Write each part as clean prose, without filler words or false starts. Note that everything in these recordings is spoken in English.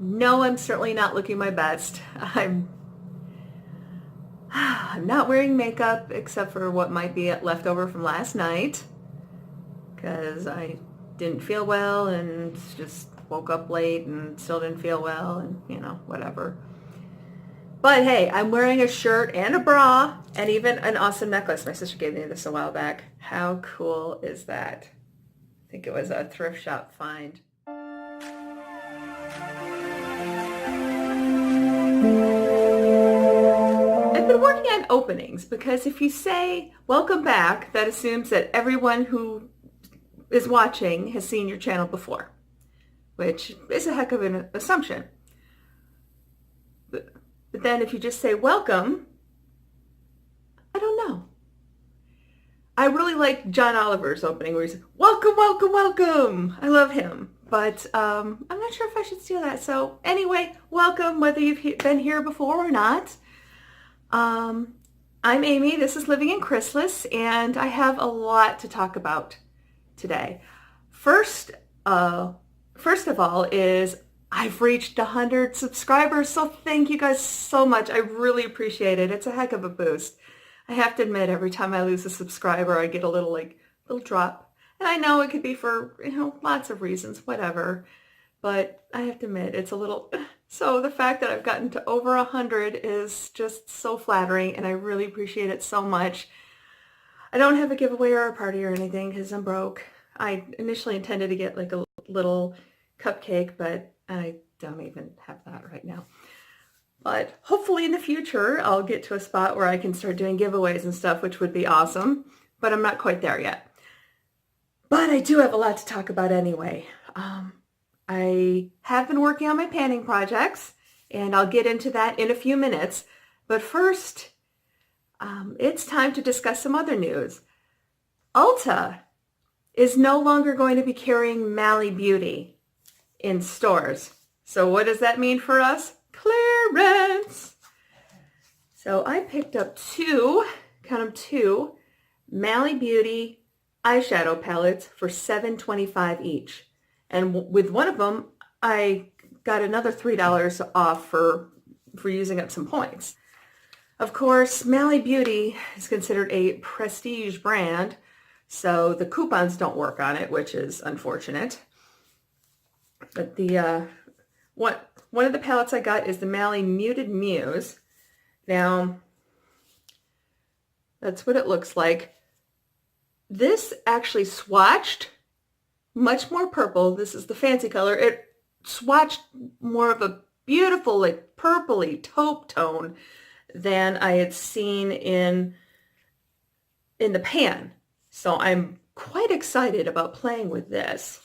know I'm certainly not looking my best. I'm not wearing makeup except for what might be left over from last night because I didn't feel well and just woke up late and still didn't feel well and, whatever. But hey, I'm wearing a shirt and a bra and even an awesome necklace. My sister gave me this a while back. How cool is that? I think it was a thrift shop find. I've been working on openings because if you say welcome back, that assumes that everyone who is watching has seen your channel before, which is a heck of an assumption. But then if you just say welcome, I don't know. I really like John Oliver's opening where he says, welcome, welcome, welcome. I love him. But I'm not sure if I should steal that. So anyway, welcome, whether you've been here before or not. I'm Amy. This is Living in Chrysalis, and I have a lot to talk about today. First of all is I've reached 100 subscribers, so thank you guys so much. I really appreciate it. It's a heck of a boost. I have to admit, every time I lose a subscriber, I get a little drop. And I know it could be for, lots of reasons, whatever. But I have to admit, it's a little... So the fact that I've gotten to over 100 is just so flattering, and I really appreciate it so much. I don't have a giveaway or a party or anything because I'm broke. I initially intended to get like a little cupcake, but I don't even have that right now. But hopefully in the future, I'll get to a spot where I can start doing giveaways and stuff, which would be awesome. But I'm not quite there yet. But I do have a lot to talk about anyway. I have been working on my panning projects, and I'll get into that in a few minutes. But first, it's time to discuss some other news. Ulta is no longer going to be carrying Mally Beauty in stores. So what does that mean for us? Clearance! So I picked up two Mally Beauty eyeshadow palettes for $7.25 each. And with one of them, I got another $3 off for using up some points. Of course, Mally Beauty is considered a prestige brand, so the coupons don't work on it, which is unfortunate. But the one of the palettes I got is the Mally Muted Muse. Now, that's what it looks like. This actually swatched much more purple. This is the fancy color. It swatched more of a beautiful, purpley taupe tone than I had seen in the pan. So I'm quite excited about playing with this.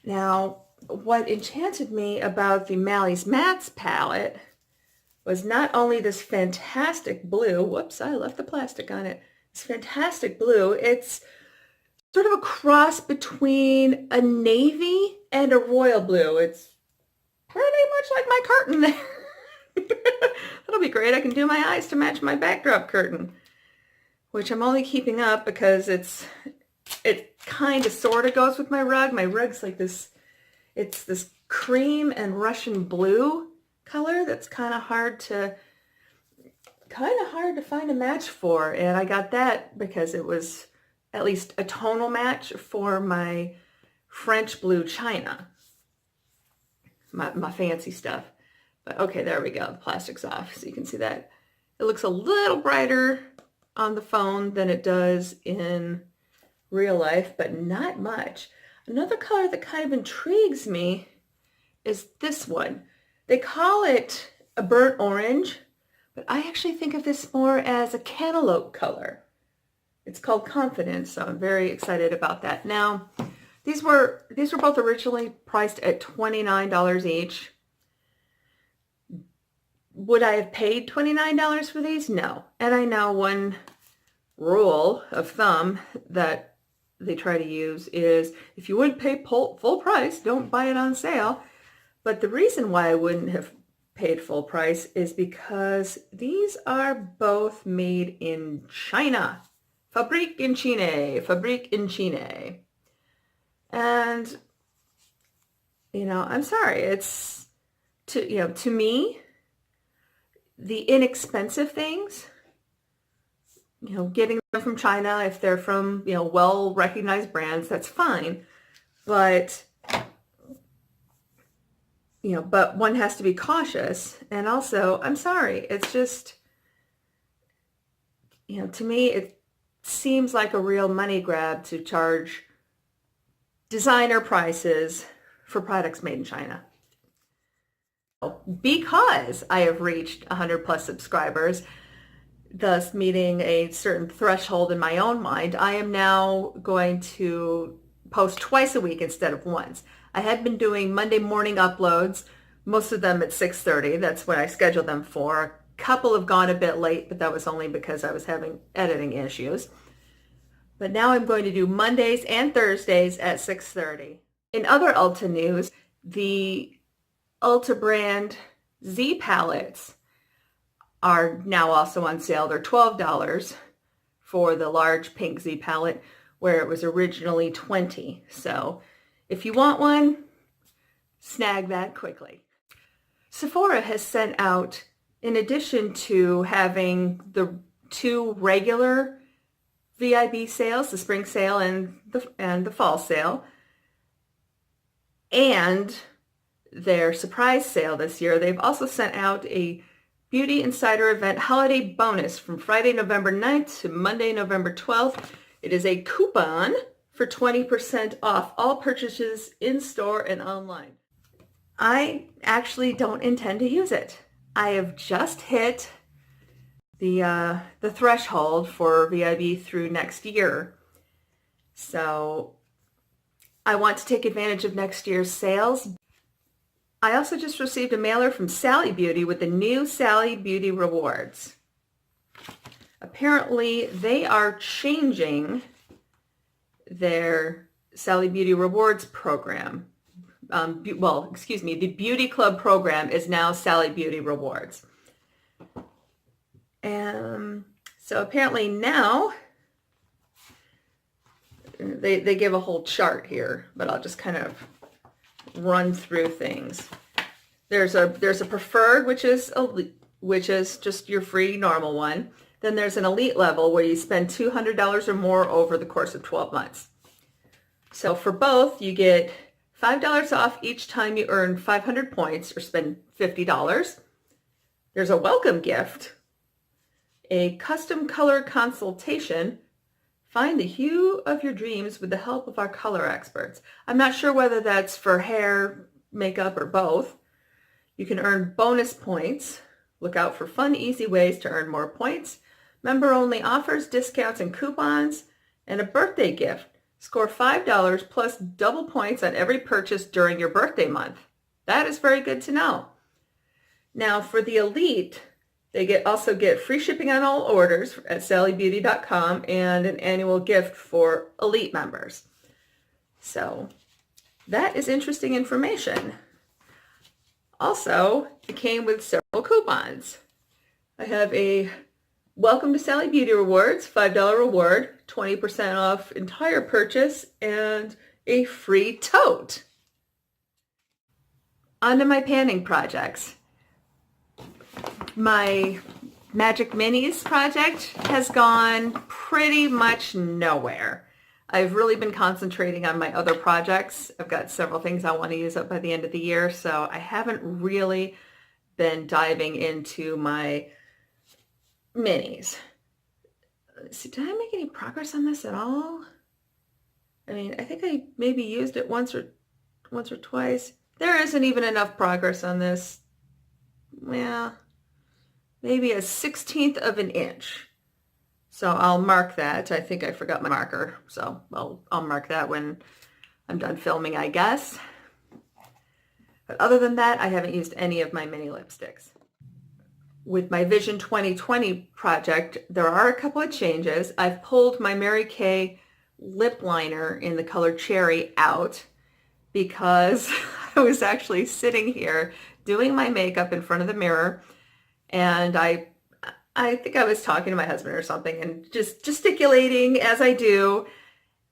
Now, what enchanted me about the Mally's Mattes palette was not only this fantastic blue. Whoops, I left the plastic on it. It's fantastic blue. It's sort of a cross between a navy and a royal blue. It's pretty much like my curtain there. That'll be great. I can do my eyes to match my backdrop curtain, which I'm only keeping up because it kind of sort of goes with my rug. My rug's like this, it's this cream and Russian blue color that's kind of hard to find a match for. And I got that because it was at least a tonal match for my French blue china, my fancy stuff. But okay, there we go. The plastic's off, so you can see that. It looks a little brighter on the phone than it does in real life, but not much. Another color that kind of intrigues me is this one. They call it a burnt orange, but I actually think of this more as a cantaloupe color. It's called Confidence, so I'm very excited about that. Now, these were both originally priced at $29 each. Would I have paid $29 for these? No. And I know one rule of thumb that they try to use is if you wouldn't pay full price, don't buy it on sale. But the reason why I wouldn't have paid full price is because these are both made in China. Fabrique in Chine, fabrique in Chine. And I'm sorry. It's to me, the inexpensive things, getting them from China, if they're from, well-recognized brands, that's fine. But, but one has to be cautious. And also, I'm sorry, it's just, to me, it seems like a real money grab to charge designer prices for products made in China. Because I have reached 100 plus subscribers, thus meeting a certain threshold in my own mind, I am now going to post twice a week instead of once. I had been doing Monday morning uploads, most of them at 6:30. That's what I scheduled them for. A couple have gone a bit late, but that was only because I was having editing issues. But now I'm going to do Mondays and Thursdays at 6:30. In other Ulta news, the Ulta brand Z palettes are now also on sale. They're $12 for the large pink Z palette, where it was originally $20. So if you want one, snag that quickly. Sephora has sent out, in addition to having the 2 regular VIB sales, the spring sale and the fall sale, and their surprise sale this year, they've also sent out a Beauty Insider event holiday bonus from Friday, November 9th to Monday, November 12th. It is a coupon for 20% off all purchases in store and online. I actually don't intend to use it. I have just hit the threshold for VIB through next year. So I want to take advantage of next year's sales. I also just received a mailer from Sally Beauty with the new Sally Beauty Rewards. Apparently, they are changing their Sally Beauty Rewards program. The Beauty Club program is now Sally Beauty Rewards. And so apparently now, they give a whole chart here, but I'll just kind of run through things. There's a preferred, which is just your free normal one. Then there's an elite level where you spend $200 or more over the course of 12 months. So for both, you get $5 off each time you earn 500 points or spend $50. There's a welcome gift, a custom color consultation. Find the hue of your dreams with the help of our color experts. I'm not sure whether that's for hair, makeup, or both. You can earn bonus points. Look out for fun, easy ways to earn more points. Member-only offers, discounts, and coupons, and a birthday gift. Score $5 plus double points on every purchase during your birthday month. That is very good to know. Now, for the elite, they also get free shipping on all orders at sallybeauty.com and an annual gift for elite members. So that is interesting information. Also, it came with several coupons. I have a Welcome to Sally Beauty Rewards, $5 reward, 20% off entire purchase, and a free tote. On to my panning projects. My Magic Minis project has gone pretty much nowhere. I've really been concentrating on my other projects. I've got several things I want to use up by the end of the year, so I haven't really been diving into my minis. So did I make any progress on this at all? I mean, I think I maybe used it once or twice. There isn't even enough progress on this. Well, maybe a 1/16 of an inch. So I'll mark that. I think I forgot my marker. So I'll mark that when I'm done filming, I guess. But other than that, I haven't used any of my mini lipsticks. With my Vision 2020 project, there are a couple of changes. I've pulled my Mary Kay lip liner in the color Cherry out because I was actually sitting here doing my makeup in front of the mirror, and I think I was talking to my husband or something and just gesticulating as I do,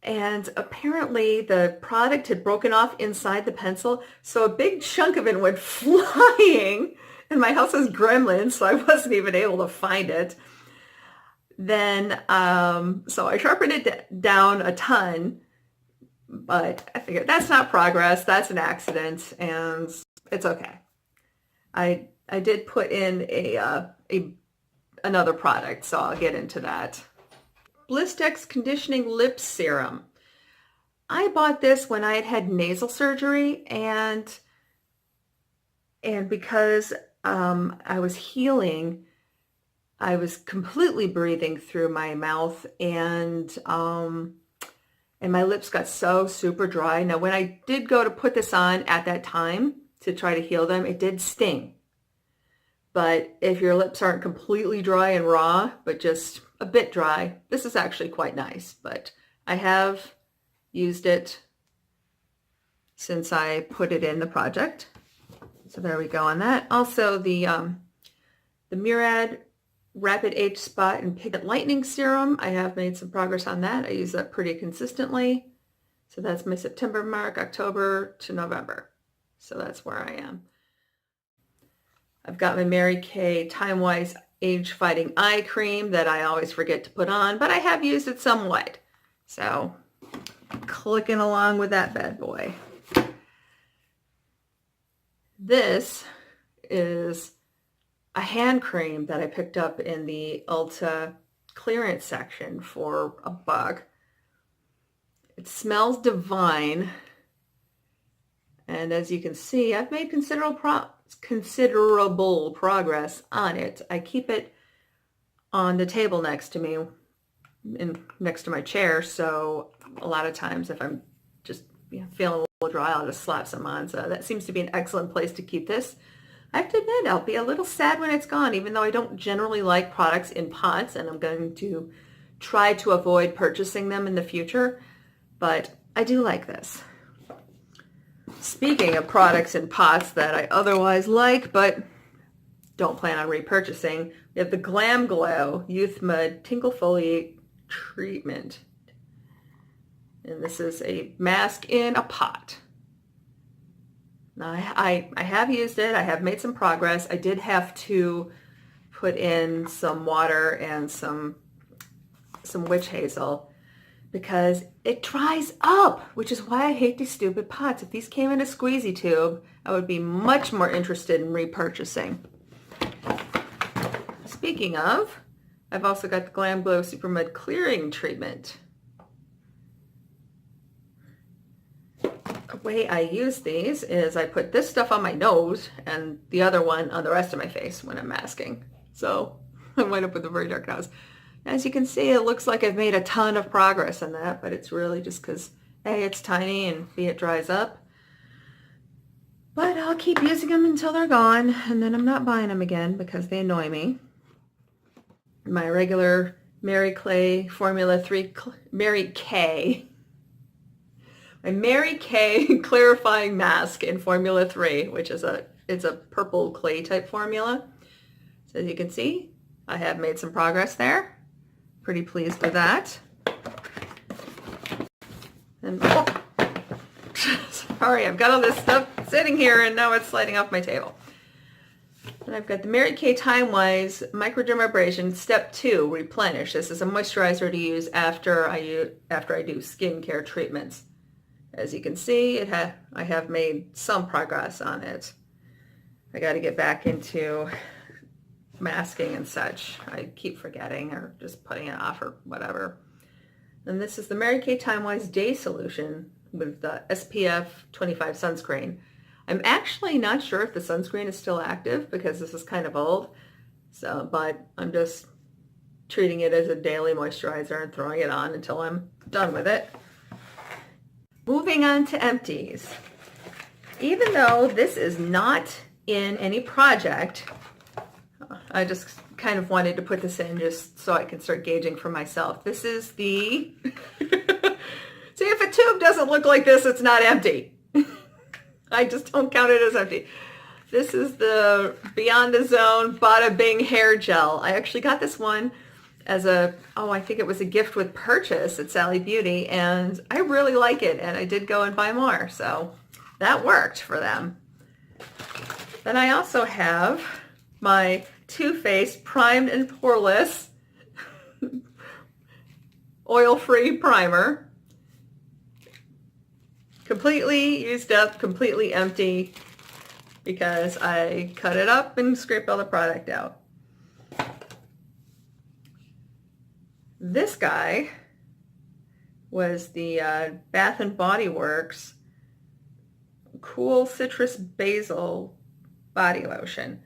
And apparently the product had broken off inside the pencil, so a big chunk of it went flying. And my house has gremlins, so I wasn't even able to find it. Then, so I sharpened it down a ton, but I figured that's not progress, that's an accident, and it's okay. I did put in another product, so I'll get into that. Blistex Conditioning Lip Serum. I bought this when I had had nasal surgery, and because I was healing, I was completely breathing through my mouth, and my lips got so super dry. Now, when I did go to put this on at that time to try to heal them, it did sting. But if your lips aren't completely dry and raw, but just a bit dry, this is actually quite nice. But I have used it since I put it in the project. So there we go on that. Also, the Murad Rapid Age Spot and Pigment Lightening Serum. I have made some progress on that. I use that pretty consistently. So that's my September mark, October to November. So that's where I am. I've got my Mary Kay Time Wise Age Fighting Eye Cream that I always forget to put on, but I have used it somewhat. So clicking along with that bad boy. This is a hand cream that I picked up in the Ulta clearance section for $1. It smells divine. And as you can see, I've made considerable progress on it. I keep it on the table next to me, next to my chair. So a lot of times if I'm just feeling a little dry, I'll just slap some on. So that seems to be an excellent place to keep this. I have to admit, I'll be a little sad when it's gone, even though I don't generally like products in pots, and I'm going to try to avoid purchasing them in the future, but I do like this. Speaking of products in pots that I otherwise like, but don't plan on repurchasing, we have the Glam Glow Youth Mud Tinkle Foliate Treatment. And this is a mask in a pot. Now, I have used it. I have made some progress. I did have to put in some water and some witch hazel because it dries up, which is why I hate these stupid pots. If these came in a squeezy tube, I would be much more interested in repurchasing. Speaking of, I've also got the Glam Glow Super Mud Clearing Treatment. The way I use these is I put this stuff on my nose and the other one on the rest of my face when I'm masking. So I wind up with a very dark nose. As you can see, it looks like I've made a ton of progress on that, but it's really just because A, it's tiny, and B, it dries up. But I'll keep using them until they're gone, and then I'm not buying them again because they annoy me. My regular Mary Kay Formula 3, Mary Kay clarifying mask in Formula 3, which is it's a purple clay type formula. So as you can see, I have made some progress there. Pretty pleased with that. And sorry, I've got all this stuff sitting here and now it's sliding off my table. And I've got the Mary Kay Time Wise Microdermabrasion Step 2 Replenish. This is a moisturizer to use after I do skincare treatments. As you can see, I have made some progress on it. I got to get back into masking and such. I keep forgetting or just putting it off or whatever. And this is the Mary Kay Time Wise Day Solution with the SPF 25 sunscreen. I'm actually not sure if the sunscreen is still active because this is kind of old. But I'm just treating it as a daily moisturizer and throwing it on until I'm done with it. Moving on to empties. Even though this is not in any project, I just kind of wanted to put this in just so I can start gauging for myself. This is the... See, if a tube doesn't look like this, it's not empty. I just don't count it as empty. This is the Beyond the Zone Bada Bing Hair Gel. I actually got this one as a, oh, I think it was a gift with purchase at Sally Beauty, and I really like it, and I did go and buy more, so that worked for them. Then I also have my Too Faced Primed and Poreless Oil-Free Primer. Completely used up, completely empty, because I cut it up and scraped all the product out. This guy was the Bath & Body Works Cool Citrus Basil Body Lotion.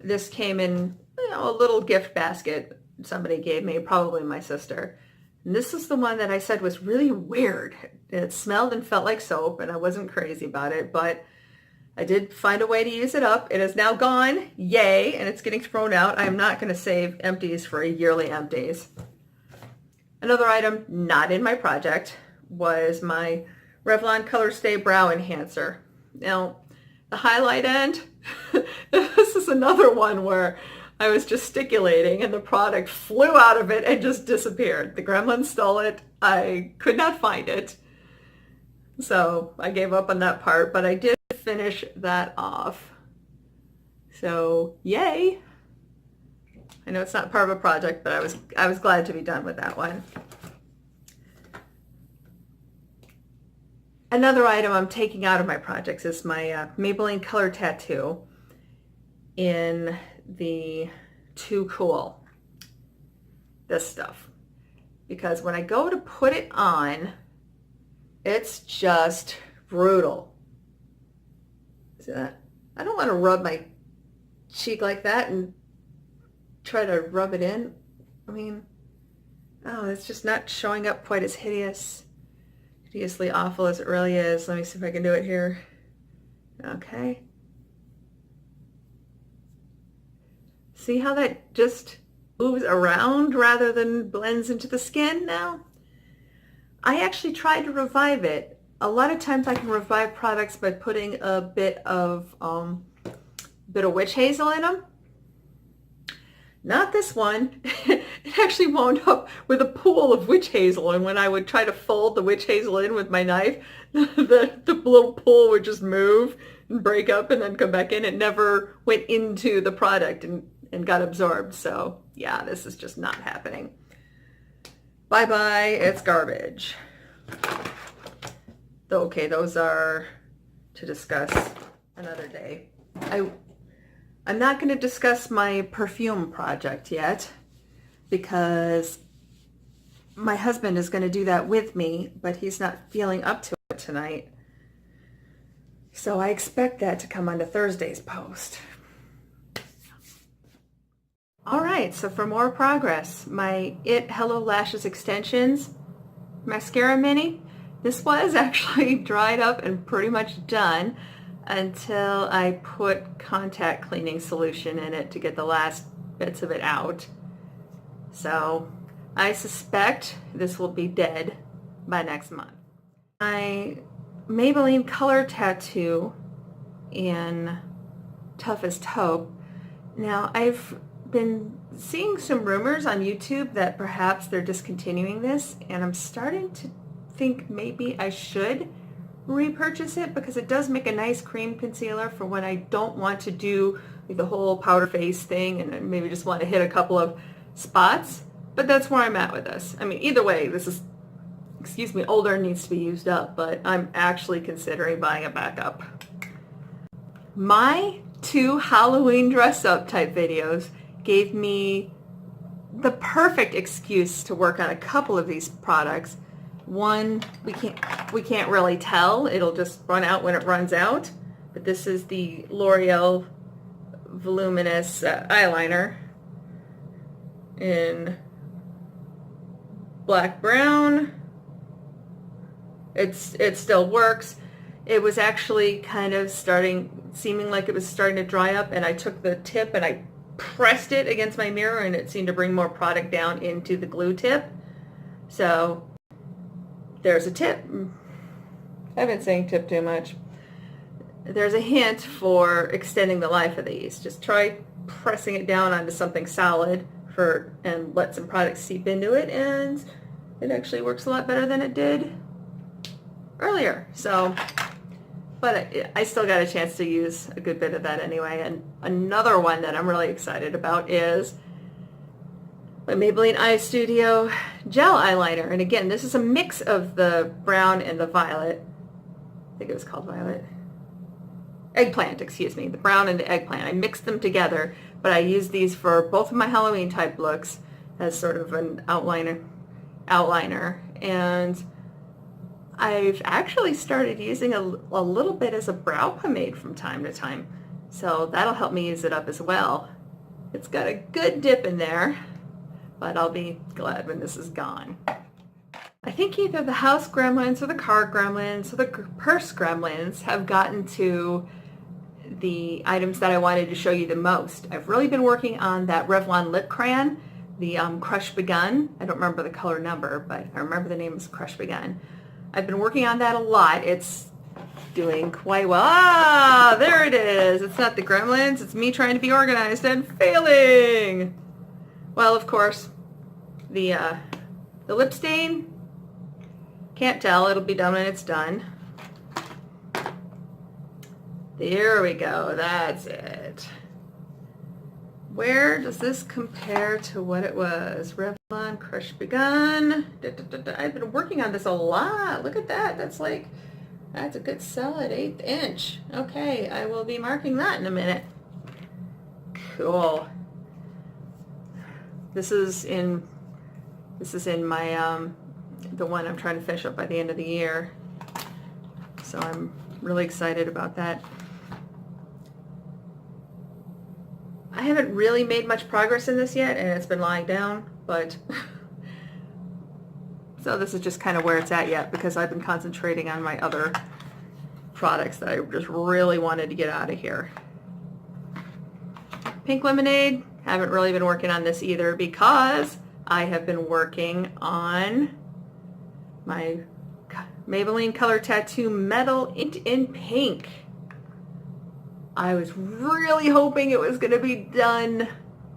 This came in, you know, a little gift basket somebody gave me, probably my sister. And this is the one that I said was really weird. It smelled and felt like soap, and I wasn't crazy about it, but I did find a way to use it up. It is now gone, yay, and it's getting thrown out. I am not going to save empties for a yearly empties. Another item not in my project was my Revlon Color Stay Brow Enhancer. Now, the highlight end, this is another one where I was gesticulating and the product flew out of it and just disappeared. The gremlin stole it. I could not find it. So I gave up on that part, but I did finish that off. So yay. I know it's not part of a project, but I was glad to be done with that one. Another item I'm taking out of my projects is my Maybelline Color Tattoo in the Too Cool. This stuff. Because when I go to put it on, it's just brutal. See that? I don't want to rub my cheek like that and try to rub it in. I mean, oh, it's just not showing up quite as hideously awful as it really is. Let me see if I can do it here. Okay. See how that just moves around rather than blends into the skin now? I actually tried to revive it. A lot of times I can revive products by putting a bit of witch hazel in them. Not this one. It actually wound up with a pool of witch hazel, and when I would try to fold the witch hazel in with my knife, the little pool would just move and break up and then come back in. It never went into the product and got absorbed. So yeah, this is just not happening. Bye-bye, it's garbage. Okay, those are to discuss another day. I'm not going to discuss my perfume project yet because my husband is going to do that with me, but he's not feeling up to it tonight. So I expect that to come onto Thursday's post. All right, so for more progress, my IT Hello Lashes Extensions Mascara Mini, this was actually dried up and pretty much done until I put contact cleaning solution in it to get the last bits of it out. So I suspect this will be dead by next month. My Maybelline Color Tattoo in Toughest Hope. Now I've been seeing some rumors on YouTube that perhaps they're discontinuing this, and I'm starting to think maybe I should repurchase it because it does make a nice cream concealer for when I don't want to do the whole powder face thing and I maybe just want to hit a couple of spots. But that's where I'm at with this. I mean, either way, this is, excuse me, older and needs to be used up, but I'm actually considering buying it back up. My 2 Halloween dress-up type videos gave me the perfect excuse to work on a couple of these products. One, we can't really tell. It'll just run out when it runs out. But this is the L'Oreal Voluminous eyeliner in black brown. It still works. It was actually kind of seeming like it was starting to dry up, and I took the tip and I pressed it against my mirror, and it seemed to bring more product down into the glue tip. So there's a tip. I've been saying tip too much. There's a hint for extending the life of these. Just try pressing it down onto something solid and let some products seep into it, and it actually works a lot better than it did earlier. So, but I still got a chance to use a good bit of that anyway. And another one that I'm really excited about is my Maybelline Eye Studio gel eyeliner. And again, this is a mix of the brown and the violet. I think it was called violet. Eggplant, excuse me, the brown and the eggplant. I mixed them together, but I used these for both of my Halloween type looks as sort of an outliner. And I've actually started using a little bit as a brow pomade from time to time. So that'll help me use it up as well. It's got a good dip in there, but I'll be glad when this is gone. I think either the house gremlins or the car gremlins or the purse gremlins have gotten to the items that I wanted to show you the most. I've really been working on that Revlon lip crayon, the Crush Begun. I don't remember the color number, but I remember the name is Crush Begun. I've been working on that a lot. It's doing quite well. Ah, there it is. It's not the gremlins. It's me trying to be organized and failing. Well, of course, the lip stain, can't tell. It'll be done when it's done. There we go. That's it. Where does this compare to what it was? Revlon Crush Begun. I've been working on this a lot. Look at that. That's a good solid 1/8 inch. Okay, I will be marking that in a minute. Cool. This is in my the one I'm trying to finish up by the end of the year. So I'm really excited about that. I haven't really made much progress in this yet, and it's been lying down, but so this is just kind of where it's at yet, because I've been concentrating on my other products that I just really wanted to get out of here. Pink Lemonade, haven't really been working on this either, because I have been working on my Maybelline Color Tattoo Metal in Pink. I was really hoping it was going to be done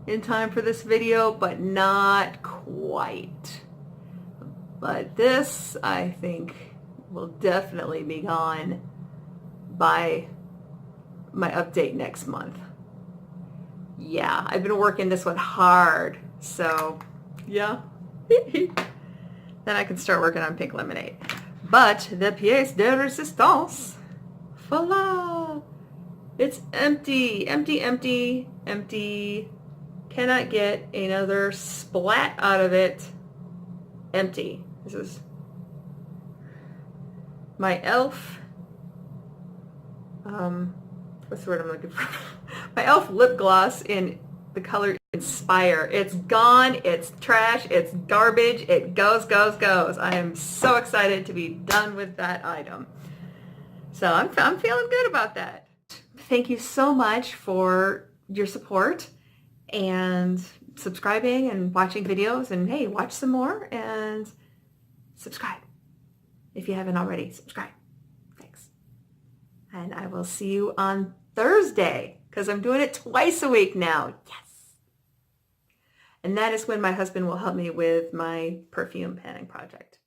in time for this video, but not quite. But this, I think, will definitely be gone by my update next month. Yeah, I've been working this one hard, so yeah. Then I can start working on Pink Lemonade. But the pièce de résistance, voila! It's empty, empty, empty, empty. Cannot get another splat out of it. Empty. This is my e.l.f. What's the word I'm looking for? My e.l.f. lip gloss in the color Inspire. It's gone. It's trash. It's garbage. It goes, goes, goes. I am so excited to be done with that item. So I'm feeling good about that. Thank you so much for your support and subscribing and watching videos, and hey, watch some more and subscribe. If you haven't already, subscribe. Thanks. And I will see you on Thursday, because I'm doing it twice a week now. Yes. And that is when my husband will help me with my perfume panning project.